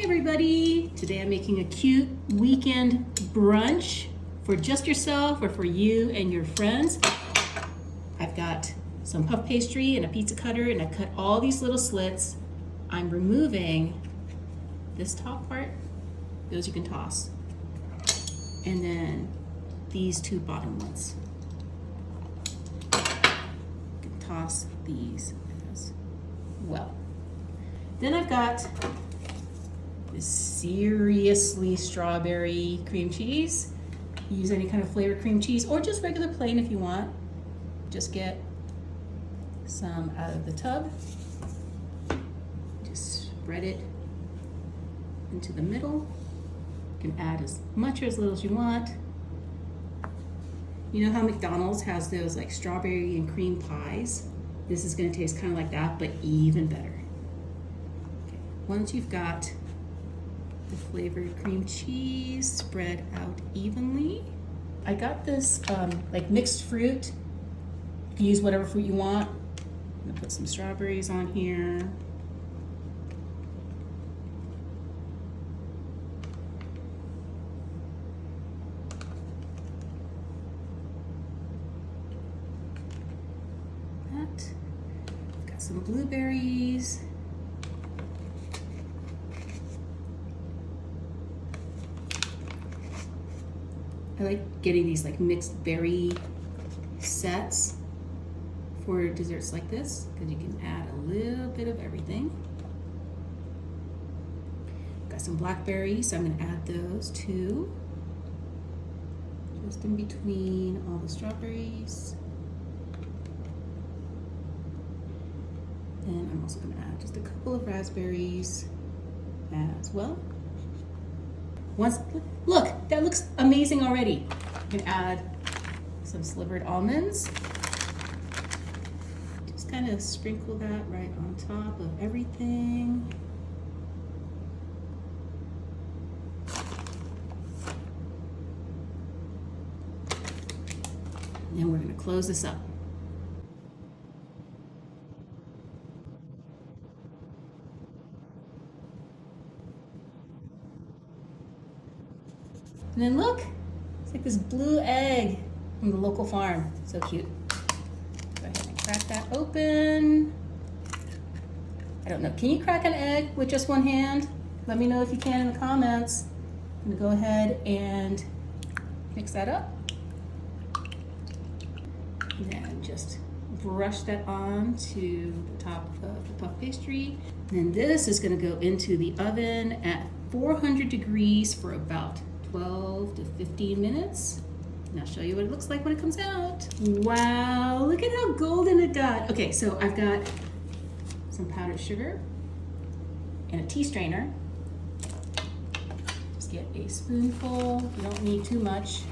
everybody! Today I'm making a cute weekend brunch for just yourself or for you and your friends. I've got some puff pastry and a pizza cutter, and I cut all these little slits. I'm removing this top part, those you can toss, and then these two bottom ones. You can toss these as well. Then I've got this seriously strawberry cream cheese. Use any kind of flavored cream cheese or just regular plain if you want. Just get some out of the tub. Just spread it into the middle. You can add as much or as little as you want. You know how McDonald's has those like strawberry and cream pies? This is gonna taste kind of like that, but even better. Okay. Once you've got the flavored cream cheese spread out evenly, I got this like mixed fruit. You can use whatever fruit you want. I'm gonna put some strawberries on here. Got some blueberries. I like getting these like mixed berry sets for desserts like this because you can add a little bit of everything. Got some blackberries, so I'm gonna add those too. Just in between all the strawberries. And I'm also gonna add just a couple of raspberries as well. Look, that looks amazing already. You can add some slivered almonds. Just kind of sprinkle that right on top of everything. And then we're gonna close this up. And then look, it's like this blue egg from the local farm. So cute. Go ahead and crack that open. I don't know, can you crack an egg with just one hand? Let me know if you can in the comments. I'm gonna go ahead and mix that up. And then just brush that on to the top of the puff pastry. And then this is gonna go into the oven at 400 degrees for about 12 to 15 minutes. And I'll show you what it looks like when it comes out. Wow, look at how golden it got. Okay, so I've got some powdered sugar and a tea strainer. Just get a spoonful. You don't need too much.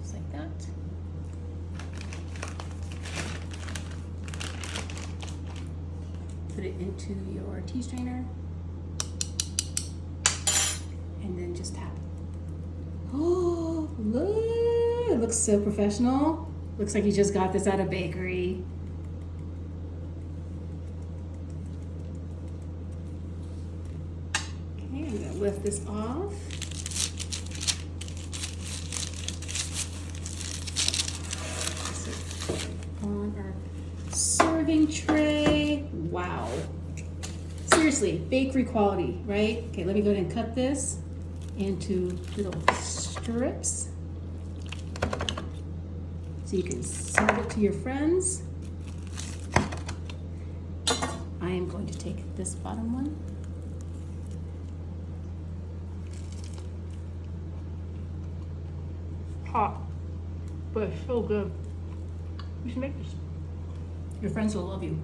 Just like that. Put it into your tea strainer. And then just tap. Oh, look, it looks so professional. Looks like you just got this at a bakery. Okay, I'm gonna lift this off. On our serving tray. Wow. Seriously, bakery quality, right? Okay, let me go ahead and cut this into little strips so you can serve it to your friends. I am going to take this bottom one. Hot, but it's so good. You should make this. Your friends will love you.